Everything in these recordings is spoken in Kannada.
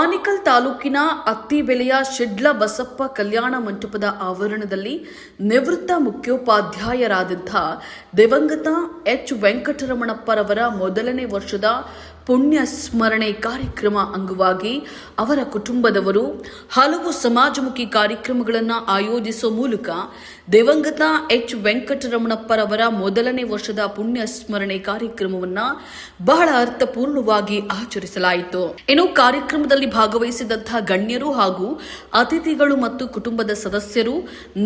ಆನೇಕಲ್ ತಾಲೂಕಿನ ಅತ್ತಿಬೆಲೆಯ ಶಿಡ್ಲ ಬಸಪ್ಪ ಕಲ್ಯಾಣ ಮಂಟಪದ ಆವರಣದಲ್ಲಿ ನಿವೃತ್ತ ಮುಖ್ಯೋಪಾಧ್ಯಾಯರಾದಂಥ ದಿವಂಗತ ಎಚ್ ವೆಂಕಟರಮಣಪ್ಪರವರ ಮೊದಲನೇ ವರ್ಷದ ಪುಣ್ಯ ಸ್ಮರಣೆ ಕಾರ್ಯಕ್ರಮ ಅಂಗವಾಗಿ ಅವರ ಕುಟುಂಬದವರು ಹಲವು ಸಮಾಜಮುಖಿ ಕಾರ್ಯಕ್ರಮಗಳನ್ನು ಆಯೋಜಿಸುವ ಮೂಲಕ ದಿವಂಗತ ಎಚ್ ವೆಂಕಟರಮಣಪ್ಪರವರ ಮೊದಲನೇ ವರ್ಷದ ಪುಣ್ಯ ಸ್ಮರಣೆ ಕಾರ್ಯಕ್ರಮವನ್ನು ಬಹಳ ಅರ್ಥಪೂರ್ಣವಾಗಿ ಆಚರಿಸಲಾಯಿತು. ಇನ್ನು ಕಾರ್ಯಕ್ರಮದಲ್ಲಿ ಭಾಗವಹಿಸಿದಂತಹ ಗಣ್ಯರು ಹಾಗೂ ಅತಿಥಿಗಳು ಮತ್ತು ಕುಟುಂಬದ ಸದಸ್ಯರು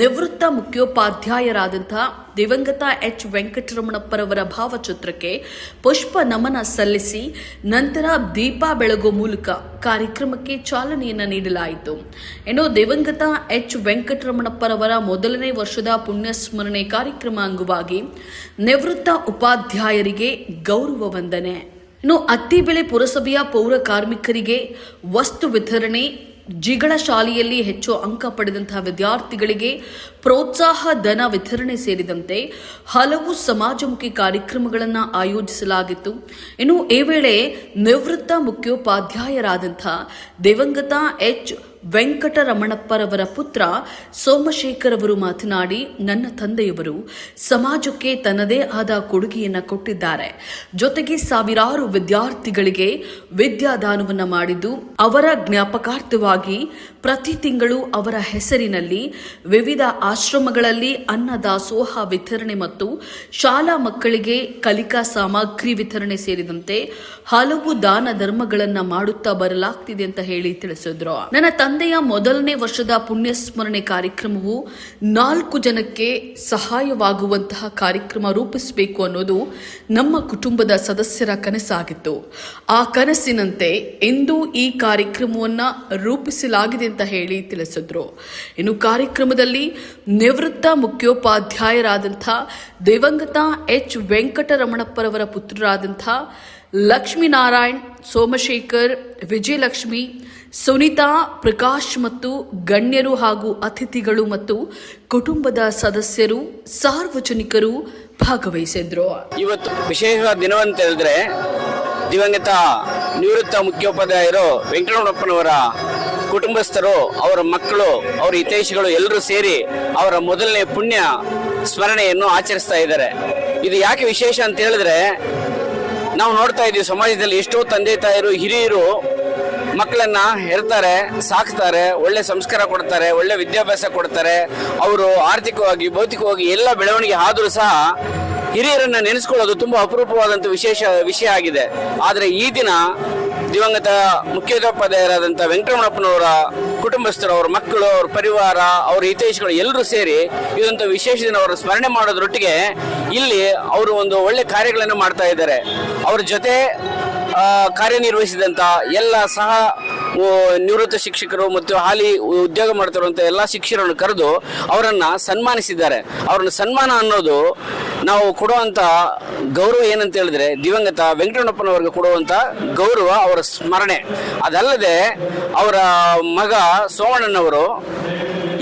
ನಿವೃತ್ತ ಮುಖ್ಯೋಪಾಧ್ಯಾಯರಾದಂತಹ ದಿವಂಗತ ಎಚ್ ವೆಂಕಟರಮಣಪ್ಪರವರ ಭಾವಚಿತ್ರಕ್ಕೆ ಪುಷ್ಪ ನಮನ ಸಲ್ಲಿಸಿ ನಂತರ ದೀಪ ಬೆಳಗುವ ಮೂಲಕ ಕಾರ್ಯಕ್ರಮಕ್ಕೆ ಚಾಲನೆಯನ್ನು ನೀಡಲಾಯಿತು. ಇನ್ನು ದಿವಂಗತ ಎಚ್ ವೆಂಕಟರಮಣಪ್ಪರವರ ಮೊದಲನೇ ವರ್ಷದ ಪುಣ್ಯ ಸ್ಮರಣೆ ಕಾರ್ಯಕ್ರಮ ಅಂಗವಾಗಿ ನಿವೃತ್ತ ಉಪಾಧ್ಯಾಯರಿಗೆ ಗೌರವ ವಂದನೆ. ಇನ್ನು ಅತ್ತಿಬೆಲೆ ಪುರಸಭೆಯ ಪೌರ ಕಾರ್ಮಿಕರಿಗೆ ವಸ್ತು ವಿತರಣೆ, ಜಿಗಳ ಶಾಲೆಯಲ್ಲಿ ಹೆಚ್ಚು ಅಂಕ ಪಡೆದಂತಹ ವಿದ್ಯಾರ್ಥಿಗಳಿಗೆ ಪ್ರೋತ್ಸಾಹ ಧನ ವಿತರಣೆ ಸೇರಿದಂತೆ ಹಲವು ಸಮಾಜಮುಖಿ ಕಾರ್ಯಕ್ರಮಗಳನ್ನು ಆಯೋಜಿಸಲಾಗಿತ್ತು. ಇನ್ನು ಈ ವೇಳೆ ನಿವೃತ್ತ ಮುಖ್ಯೋಪಾಧ್ಯಾಯರಾದಂತಹ ದಿವಂಗತ ಎಚ್ ವೆಂಕಟರಮಣಪ್ಪರವರ ಪುತ್ರ ಸೋಮಶೇಖರ್ ಅವರು ಮಾತನಾಡಿ, ನನ್ನ ತಂದೆಯವರು ಸಮಾಜಕ್ಕೆ ತನ್ನದೇ ಆದ ಕೊಡುಗೆಯನ್ನು ಕೊಟ್ಟಿದ್ದಾರೆ. ಜೊತೆಗೆ ಸಾವಿರಾರು ವಿದ್ಯಾರ್ಥಿಗಳಿಗೆ ವಿದ್ಯಾದಾನವನ್ನು ಮಾಡಿದ್ದು, ಅವರ ಜ್ಞಾಪಕಾರ್ಥವಾಗಿ ಪ್ರತಿ ತಿಂಗಳು ಅವರ ಹೆಸರಿನಲ್ಲಿ ವಿವಿಧ ಆಶ್ರಮಗಳಲ್ಲಿ ಅನ್ನದಾಸೋಹ ವಿತರಣೆ ಮತ್ತು ಶಾಲಾ ಮಕ್ಕಳಿಗೆ ಕಲಿಕಾ ಸಾಮಗ್ರಿ ವಿತರಣೆ ಸೇರಿದಂತೆ ಹಲವು ದಾನ ಧರ್ಮಗಳನ್ನು ಮಾಡುತ್ತಾ ಬರಲಾಗ್ತಿದೆ ಅಂತ ಹೇಳಿ ತಿಳಿಸಿದ್ರು. ನನ್ನ ತಂದೆಯ ಮೊದಲನೇ ವರ್ಷದ ಪುಣ್ಯ ಸ್ಮರಣೆ ಕಾರ್ಯಕ್ರಮವು 4 ಜನಕ್ಕೆ ಸಹಾಯವಾಗುವಂತಹ ಕಾರ್ಯಕ್ರಮ ರೂಪಿಸಬೇಕು ಅನ್ನೋದು ನಮ್ಮ ಕುಟುಂಬದ ಸದಸ್ಯರ ಕನಸಾಗಿತ್ತು. ಆ ಕನಸಿನಂತೆ ಇಂದು ಈ ಕಾರ್ಯಕ್ರಮವನ್ನು ರೂಪಿಸಲಾಗಿದೆ ಅಂತ ಹೇಳಿ ತಿಳಿಸಿದ್ರು. ಇನ್ನು ಕಾರ್ಯಕ್ರಮದಲ್ಲಿ ನಿವೃತ್ತ ಮುಖ್ಯೋಪಾಧ್ಯಾಯರಾದಂಥ ದಿವಂಗತ ಎಚ್ ವೆಂಕಟರಮಣಪ್ಪರವರ ಪುತ್ರರಾದಂಥ ಲಕ್ಷ್ಮೀನಾರಾಯಣ್, ಸೋಮಶೇಖರ್, ವಿಜಯಲಕ್ಷ್ಮಿ, ಸುನೀತಾ, ಪ್ರಕಾಶ್ ಮತ್ತು ಗಣ್ಯರು ಹಾಗೂ ಅತಿಥಿಗಳು ಮತ್ತು ಕುಟುಂಬದ ಸದಸ್ಯರು, ಸಾರ್ವಜನಿಕರು ಭಾಗವಹಿಸಿದ್ರು. ಇವತ್ತು ವಿಶೇಷವಾದ ದಿನವಂತ ಹೇಳಿದ್ರೆ ದಿವಂಗತ ನಿವೃತ್ತ ಮುಖ್ಯೋಪಾಧ್ಯಾಯರು ವೆಂಕಟರಮಣಪ್ಪನವರ ಕುಟುಂಬಸ್ಥರು, ಅವರ ಮಕ್ಕಳು, ಅವರ ಹಿತೈಷಿಗಳು ಎಲ್ಲರೂ ಸೇರಿ ಅವರ ಮೊದಲನೇ ಪುಣ್ಯ ಸ್ಮರಣೆಯನ್ನು ಆಚರಿಸ್ತಾ ಇದ್ದಾರೆ. ಇದು ಯಾಕೆ ವಿಶೇಷ ಅಂತ ಹೇಳಿದ್ರೆ, ನಾವು ನೋಡ್ತಾ ಇದ್ದೀವಿ ಸಮಾಜದಲ್ಲಿ ಎಷ್ಟೋ ತಂದೆ ತಾಯರು, ಹಿರಿಯರು ಮಕ್ಕಳನ್ನ ಹೆರ್ತಾರೆ, ಸಾಕ್ತಾರೆ, ಒಳ್ಳೆ ಸಂಸ್ಕಾರ ಕೊಡ್ತಾರೆ, ಒಳ್ಳೆ ವಿದ್ಯಾಭ್ಯಾಸ ಕೊಡ್ತಾರೆ. ಅವರು ಆರ್ಥಿಕವಾಗಿ, ಭೌತಿಕವಾಗಿ ಎಲ್ಲ ಬೆಳವಣಿಗೆ ಆದರೂ ಸಹ ಹಿರಿಯರನ್ನ ನೆನೆಸ್ಕೊಳ್ಳೋದು ತುಂಬಾ ಅಪರೂಪವಾದಂಥ ವಿಷಯ ಆಗಿದೆ. ಆದರೆ ಈ ದಿನ ದಿವಂಗತ ಮುಖ್ಯೋಪಾಧ್ಯಾಯರಾದಂಥ ವೆಂಕಟರಮಣಪ್ಪನವರ ಕುಟುಂಬಸ್ಥರು, ಅವರ ಮಕ್ಕಳು, ಅವರ ಪರಿವಾರ, ಅವರ ಹಿತೈಷಿಗಳು ಎಲ್ಲರೂ ಸೇರಿ ಇದೊಂದು ವಿಶೇಷ ದಿನ ಅವರ ಸ್ಮರಣೆ ಮಾಡೋದ್ರೊಟ್ಟಿಗೆ ಇಲ್ಲಿ ಅವರು ಒಂದು ಒಳ್ಳೆ ಕಾರ್ಯಗಳನ್ನು ಮಾಡ್ತಾ ಇದ್ದಾರೆ. ಅವರ ಜೊತೆ ಕಾರ್ಯನಿರ್ವಹಿಸಿದಂಥ ಎಲ್ಲ ಸಹ ನಿವೃತ್ತ ಶಿಕ್ಷಕರು ಮತ್ತು ಹಾಲಿ ಉದ್ಯೋಗ ಮಾಡ್ತಿರುವಂಥ ಎಲ್ಲ ಶಿಕ್ಷಕರನ್ನು ಕರೆದು ಅವರನ್ನ ಸನ್ಮಾನಿಸಿದ್ದಾರೆ. ಅವ್ರನ್ನ ಸನ್ಮಾನ ಅನ್ನೋದು ನಾವು ಕೊಡುವಂಥ ಗೌರವ ಏನಂತ ಹೇಳಿದ್ರೆ, ದಿವಂಗತ ವೆಂಕಟರಮಣಪ್ಪನವರಿಗೆ ಕೊಡುವಂಥ ಗೌರವ, ಅವರ ಸ್ಮರಣೆ. ಅದಲ್ಲದೆ ಅವರ ಮಗ ಸೋಮಣ್ಣನವರು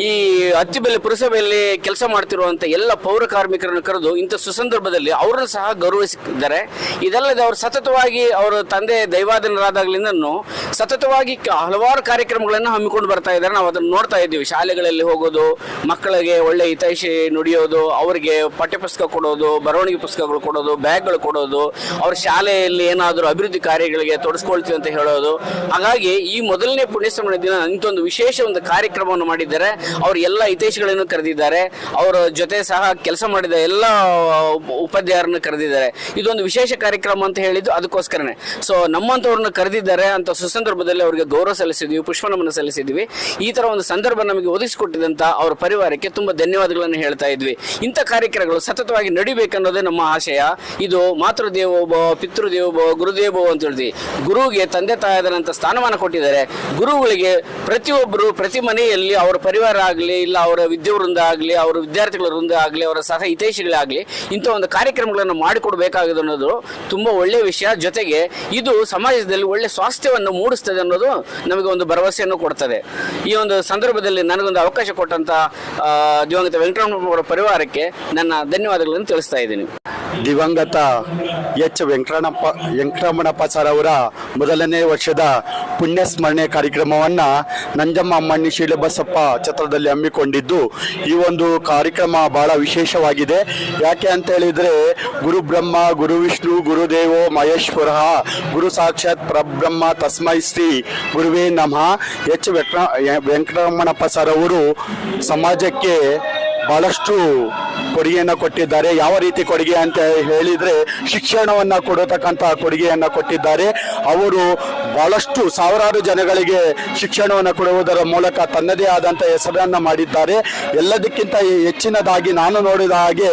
ಈ ಅತ್ತಿಬೆಲೆ ಪುರಸಭೆಯಲ್ಲಿ ಕೆಲಸ ಮಾಡ್ತಿರುವಂಥ ಎಲ್ಲ ಪೌರ ಕಾರ್ಮಿಕರನ್ನು ಕರೆದು ಇಂಥ ಸುಸಂದರ್ಭದಲ್ಲಿ ಅವರನ್ನು ಸಹ ಗೌರವಿಸಿದ್ದಾರೆ. ಇದಲ್ಲದೆ ಅವರು ಸತತವಾಗಿ ಅವರ ತಂದೆ ದೈವಾಧೀನರಾದಾಗಲಿಂದನೂ ಸತತವಾಗಿ ಹಲವಾರು ಕಾರ್ಯಕ್ರಮಗಳನ್ನು ಹಮ್ಮಿಕೊಂಡು ಬರ್ತಾ ಇದ್ದಾರೆ. ನಾವು ಅದನ್ನು ನೋಡ್ತಾ ಇದ್ದೀವಿ. ಶಾಲೆಗಳಲ್ಲಿ ಹೋಗೋದು, ಮಕ್ಕಳಿಗೆ ಒಳ್ಳೆ ಹಿತೈಷಿ ನುಡಿಯೋದು, ಅವರಿಗೆ ಪಠ್ಯಪುಸ್ತಕ ಕೊಡೋದು, ಬರವಣಿಗೆ ಪುಸ್ತಕಗಳು ಕೊಡೋದು, ಬ್ಯಾಗ್ಗಳು ಕೊಡೋದು, ಅವ್ರ ಶಾಲೆಯಲ್ಲಿ ಏನಾದರೂ ಅಭಿವೃದ್ಧಿ ಕಾರ್ಯಗಳಿಗೆ ತೊಡಸ್ಕೊಳ್ತೀವಿ ಅಂತ ಹೇಳೋದು. ಹಾಗಾಗಿ ಈ ಮೊದಲನೇ ಪುಣ್ಯಸ್ಮರಣೆ ದಿನ ಇಂಥೊಂದು ವಿಶೇಷ ಒಂದು ಕಾರ್ಯಕ್ರಮವನ್ನು ಮಾಡಿದ್ದಾರೆ. ಅವರು ಎಲ್ಲ ಹಿತೈಷಿಗಳನ್ನು ಕರೆದಿದ್ದಾರೆ. ಅವರ ಜೊತೆ ಸಹ ಕೆಲಸ ಮಾಡಿದ ಎಲ್ಲ ಉಪಾಧ್ಯಾಯರನ್ನು ಕರೆದಿದ್ದಾರೆ. ಇದೊಂದು ವಿಶೇಷ ಕಾರ್ಯಕ್ರಮ ಅಂತ ಹೇಳಿದ್ದು ಅದಕ್ಕೋಸ್ಕರನೇ. ಸೊ ನಮ್ಮಂಥವ್ರನ್ನ ಕರೆದಿದ್ದಾರೆ ಅಂತ ಸುಸಂದರ್ಭದಲ್ಲಿ ಅವರಿಗೆ ಗೌರವ ಸಲ್ಲಿಸಿದ್ವಿ, ಪುಷ್ಪನಮನ ಸಲ್ಲಿಸಿದ್ವಿ. ಈ ತರ ಒಂದು ಸಂದರ್ಭ ನಮಗೆ ಒದಗಿಸಿಕೊಟ್ಟಿದಂತ ಅವರ ಪರಿವಾರಕ್ಕೆ ತುಂಬಾ ಧನ್ಯವಾದಗಳನ್ನು ಹೇಳ್ತಾ ಇದ್ವಿ. ಇಂಥ ಕಾರ್ಯಕ್ರಮಗಳು ಸತತವಾಗಿ ನಡಿಬೇಕನ್ನೋದೇ ನಮ್ಮ ಆಶಯ. ಇದು ಮಾತೃದೇವೋಭವ, ಪಿತೃದೇವೋಭವ, ಗುರುದೇವೋಭವ ಅಂತ ಹೇಳ್ತೀವಿ. ಗುರುವಿಗೆ ತಂದೆ ತಾಯದಂತ ಸ್ಥಾನಮಾನ ಕೊಟ್ಟಿದ್ದಾರೆ. ಗುರುಗಳಿಗೆ ಪ್ರತಿಯೊಬ್ಬರು ಪ್ರತಿ ಮನೆಯಲ್ಲಿ ಅವರ ಪರಿವಾರ ಆಗಲಿ, ಇಲ್ಲ ಅವರ ವಿದ್ಯಾವೃಂದ ಆಗಲಿ, ಅವರ ವಿದ್ಯಾರ್ಥಿಗಳ ವೃಂದ ಆಗಲಿ, ಅವರ ಸಹ ಹಿತೈಷಿಗಳಾಗಲಿ ಇಂಥ ಒಂದು ಕಾರ್ಯಕ್ರಮಗಳನ್ನು ಮಾಡಿಕೊಡ್ಬೇಕಾಗಿದೆ ಅನ್ನೋದು ತುಂಬಾ ಒಳ್ಳೆಯ ವಿಷಯ. ಜೊತೆಗೆ ಇದು ಸಮಾಜದಲ್ಲಿ ಒಳ್ಳೆ ಸ್ವಾಸ್ಥ್ಯವನ್ನು ಮೂಡಿಸ್ತದೆ ಅನ್ನೋದು ನಮಗೆ ಒಂದು ಭರವಸೆಯನ್ನು ಕೊಡ್ತದೆ. ಈ ಒಂದು ಸಂದರ್ಭದಲ್ಲಿ ನನಗೊಂದು ಅವಕಾಶ ಕೊಟ್ಟಂತ ದಿವಂಗತ ವೆಂಕಟರಮಣಪ್ಪನವರ ಪರಿವಾರಕ್ಕೆ ನನ್ನ ಧನ್ಯವಾದಗಳನ್ನು ತಿಳಿಸ್ತಾ ಇದ್ದೀನಿ. ದಿವಂಗತ ಎಚ್ ವೆಂಕಟರಮಣಪ್ಪ ಸರ್ ಅವರ ಮೊದಲನೇ ವರ್ಷದ ಪುಣ್ಯ ಸ್ಮರಣೆ ಕಾರ್ಯಕ್ರಮವನ್ನು ನಂಜಮ್ಮ ಅಮ್ಮಣ್ಣಿ ಶೀಲಬಸಪ್ಪ ಛತ್ರದಲ್ಲಿ ಹಮ್ಮಿಕೊಂಡಿದ್ದು, ಈ ಒಂದು ಕಾರ್ಯಕ್ರಮ ಬಹಳ ವಿಶೇಷವಾಗಿದೆ. ಯಾಕೆ ಅಂತ ಹೇಳಿದರೆ, ಗುರು ಬ್ರಹ್ಮ ಗುರು ವಿಷ್ಣು ಗುರುದೇವೋ ಮಹೇಶ್ವರ ಗುರು ಸಾಕ್ಷಾತ್ ಪರಬ್ರಹ್ಮ ತಸ್ಮೈ ಶ್ರೀ ಗುರುವೇ ನಮಃ. ಎಚ್ ವೆಂಕಟರಮಣಪ್ಪ ಸರ್ ಅವರು ಸಮಾಜಕ್ಕೆ ಬಹಳಷ್ಟು ಕೊಡುಗೆಯನ್ನು ಕೊಟ್ಟಿದ್ದಾರೆ. ಯಾವ ರೀತಿ ಕೊಡುಗೆ ಅಂತ ಹೇಳಿದರೆ, ಶಿಕ್ಷಣವನ್ನು ಕೊಡತಕ್ಕಂಥ ಕೊಡುಗೆಯನ್ನು ಕೊಟ್ಟಿದ್ದಾರೆ. ಅವರು ಬಹಳಷ್ಟು ಸಾವಿರಾರು ಜನಗಳಿಗೆ ಶಿಕ್ಷಣವನ್ನು ಕೊಡುವುದರ ಮೂಲಕ ತನ್ನದೇ ಆದಂಥ ಹೆಸರನ್ನು ಮಾಡಿದ್ದಾರೆ. ಎಲ್ಲದಕ್ಕಿಂತ ಹೆಚ್ಚಿನದಾಗಿ ನಾನು ನೋಡಿದ ಹಾಗೆ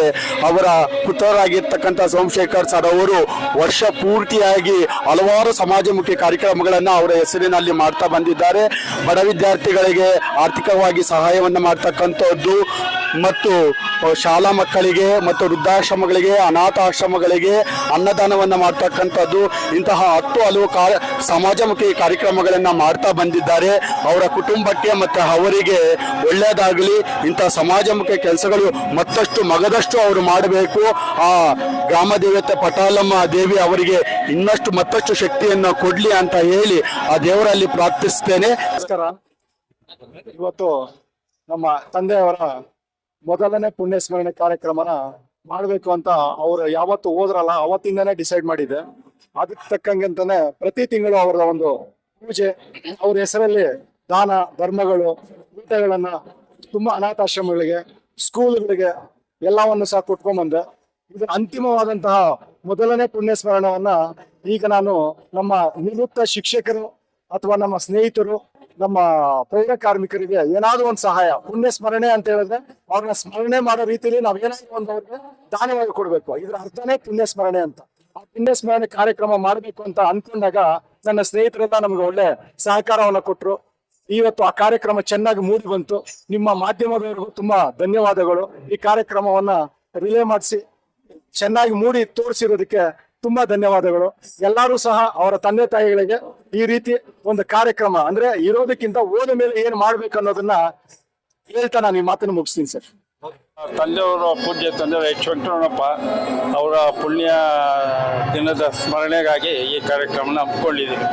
ಅವರ ಪುತ್ರರಾಗಿರ್ತಕ್ಕಂಥ ಸೋಮಶೇಖರ್ ಸರ್ ಅವರು ವರ್ಷ ಪೂರ್ತಿಯಾಗಿ ಹಲವಾರು ಸಮಾಜಮುಖಿ ಕಾರ್ಯಕ್ರಮಗಳನ್ನು ಅವರ ಹೆಸರಿನಲ್ಲಿ ಮಾಡ್ತಾ ಬಂದಿದ್ದಾರೆ. ಬಡ ವಿದ್ಯಾರ್ಥಿಗಳಿಗೆ ಆರ್ಥಿಕವಾಗಿ ಸಹಾಯವನ್ನು ಮಾಡ್ತಕ್ಕಂಥದ್ದು ಮತ್ತು ಶಾಲಾ ಮಕ್ಕಳಿಗೆ ಮತ್ತು ವೃದ್ಧಾಶ್ರಮಗಳಿಗೆ, ಅನಾಥಾಶ್ರಮಗಳಿಗೆ ಅನ್ನದಾನವನ್ನು ಮಾಡ್ತಕ್ಕಂಥದ್ದು, ಇಂತಹ 10 ಹಲವು ಸಮಾಜಮುಖಿ ಕಾರ್ಯಕ್ರಮಗಳನ್ನು ಮಾಡ್ತಾ ಬಂದಿದ್ದಾರೆ. ಅವರ ಕುಟುಂಬಕ್ಕೆ ಮತ್ತು ಅವರಿಗೆ ಒಳ್ಳೆಯದಾಗಲಿ. ಇಂತಹ ಸಮಾಜಮುಖಿ ಕೆಲಸಗಳು ಮಗದಷ್ಟು ಅವರು ಮಾಡಬೇಕು. ಆ ಗ್ರಾಮ ದೇವತೆ ಪಟಾಲಮ್ಮ ದೇವಿ ಅವರಿಗೆ ಮತ್ತಷ್ಟು ಶಕ್ತಿಯನ್ನು ಕೊಡ್ಲಿ ಅಂತ ಹೇಳಿ ಆ ದೇವರಲ್ಲಿ ಪ್ರಾರ್ಥಿಸ್ತೇನೆ. ನಮಸ್ಕಾರ. ಇವತ್ತು ನಮ್ಮ ತಂದೆಯವರ ಮೊದಲನೇ ಪುಣ್ಯ ಸ್ಮರಣೆ ಕಾರ್ಯಕ್ರಮನ ಮಾಡಬೇಕು ಅಂತ ಅವರು ಯಾವತ್ತು ಹೋದ್ರಲ್ಲ ಅವತ್ತಿಂದನೇ ಡಿಸೈಡ್ ಮಾಡಿದೆ. ಅದಕ್ಕೆ ತಕ್ಕಂಗೆ ಅಂತಾನೆ ಪ್ರತಿ ತಿಂಗಳು ಅವರ ಒಂದು ಪೂಜೆ, ಅವ್ರ ಹೆಸರಲ್ಲಿ ದಾನ ಧರ್ಮಗಳು, ಊಟಗಳನ್ನ ತುಂಬಾ ಅನಾಥಾಶ್ರಮಗಳಿಗೆ, ಸ್ಕೂಲ್ಗಳಿಗೆ ಎಲ್ಲವನ್ನು ಸಹ ಕೊಟ್ಕೊಂಡ್ಬಂದೆ. ಇದು ಅಂತಿಮವಾದಂತಹ ಮೊದಲನೇ ಪುಣ್ಯ ಸ್ಮರಣವನ್ನ ಈಗ ನಾನು ನಮ್ಮ ನಿವೃತ್ತ ಶಿಕ್ಷಕರು ಅಥವಾ ನಮ್ಮ ಸ್ನೇಹಿತರು, ನಮ್ಮ ಪೌರ ಕಾರ್ಮಿಕರಿಗೆ ಏನಾದ್ರು ಒಂದು ಸಹಾಯ, ಪುಣ್ಯ ಸ್ಮರಣೆ ಅಂತ ಹೇಳಿದ್ರೆ ಅವ್ರನ್ನ ಸ್ಮರಣೆ ಮಾಡೋ ರೀತಿಯಲ್ಲಿ ನಾವ್ ಏನಾದ್ರು ಒಂದು ಅವ್ರಿಗೆ ದಾನವಾಗಿ ಕೊಡ್ಬೇಕು. ಇದ್ರ ಅರ್ಥನೇ ಪುಣ್ಯ ಸ್ಮರಣೆ ಅಂತ. ಆ ಪುಣ್ಯ ಸ್ಮರಣೆ ಕಾರ್ಯಕ್ರಮ ಮಾಡ್ಬೇಕು ಅಂತ ಅನ್ಕೊಂಡಾಗ ನನ್ನ ಸ್ನೇಹಿತರೆಲ್ಲ ನಮ್ಗೆ ಒಳ್ಳೆ ಸಹಕಾರವನ್ನ ಕೊಟ್ರು. ಇವತ್ತು ಆ ಕಾರ್ಯಕ್ರಮ ಚೆನ್ನಾಗಿ ಮೂಡಿ ಬಂತು. ನಿಮ್ಮ ಮಾಧ್ಯಮದವರಿಗೂ ತುಂಬಾ ಧನ್ಯವಾದಗಳು. ಈ ಕಾರ್ಯಕ್ರಮವನ್ನ ರಿಲೇ ಮಾಡಿಸಿ ಚೆನ್ನಾಗಿ ಮೂಡಿ ತೋರಿಸಿರೋದಕ್ಕೆ ತುಂಬಾ ಧನ್ಯವಾದಗಳು. ಎಲ್ಲರೂ ಸಹ ಅವರ ತಂದೆ ತಾಯಿಗಳಿಗೆ ಈ ರೀತಿ ಒಂದು ಕಾರ್ಯಕ್ರಮ ಅಂದ್ರೆ ಇರೋದಕ್ಕಿಂತ ಹೋದ ಮೇಲೆ ಏನ್ ಮಾಡ್ಬೇಕು ಅನ್ನೋದನ್ನ ಹೇಳ್ತಾ ನಾನು ಈ ಮಾತನ್ನು ಮುಗಿಸ್ತೀನಿ ಸರ್. ತಂದೆಯವರು ಪೂಜ್ಯ ತಂದೆಯವರು ಎಚ್ ವೆಂಕಟರಮಣಪ್ಪ ಅವರ ಪುಣ್ಯ ದಿನದ ಸ್ಮರಣೆಗಾಗಿ ಈ ಕಾರ್ಯಕ್ರಮನ ಹಮ್ಮಿಕೊಂಡಿದ್ದೀವಿ.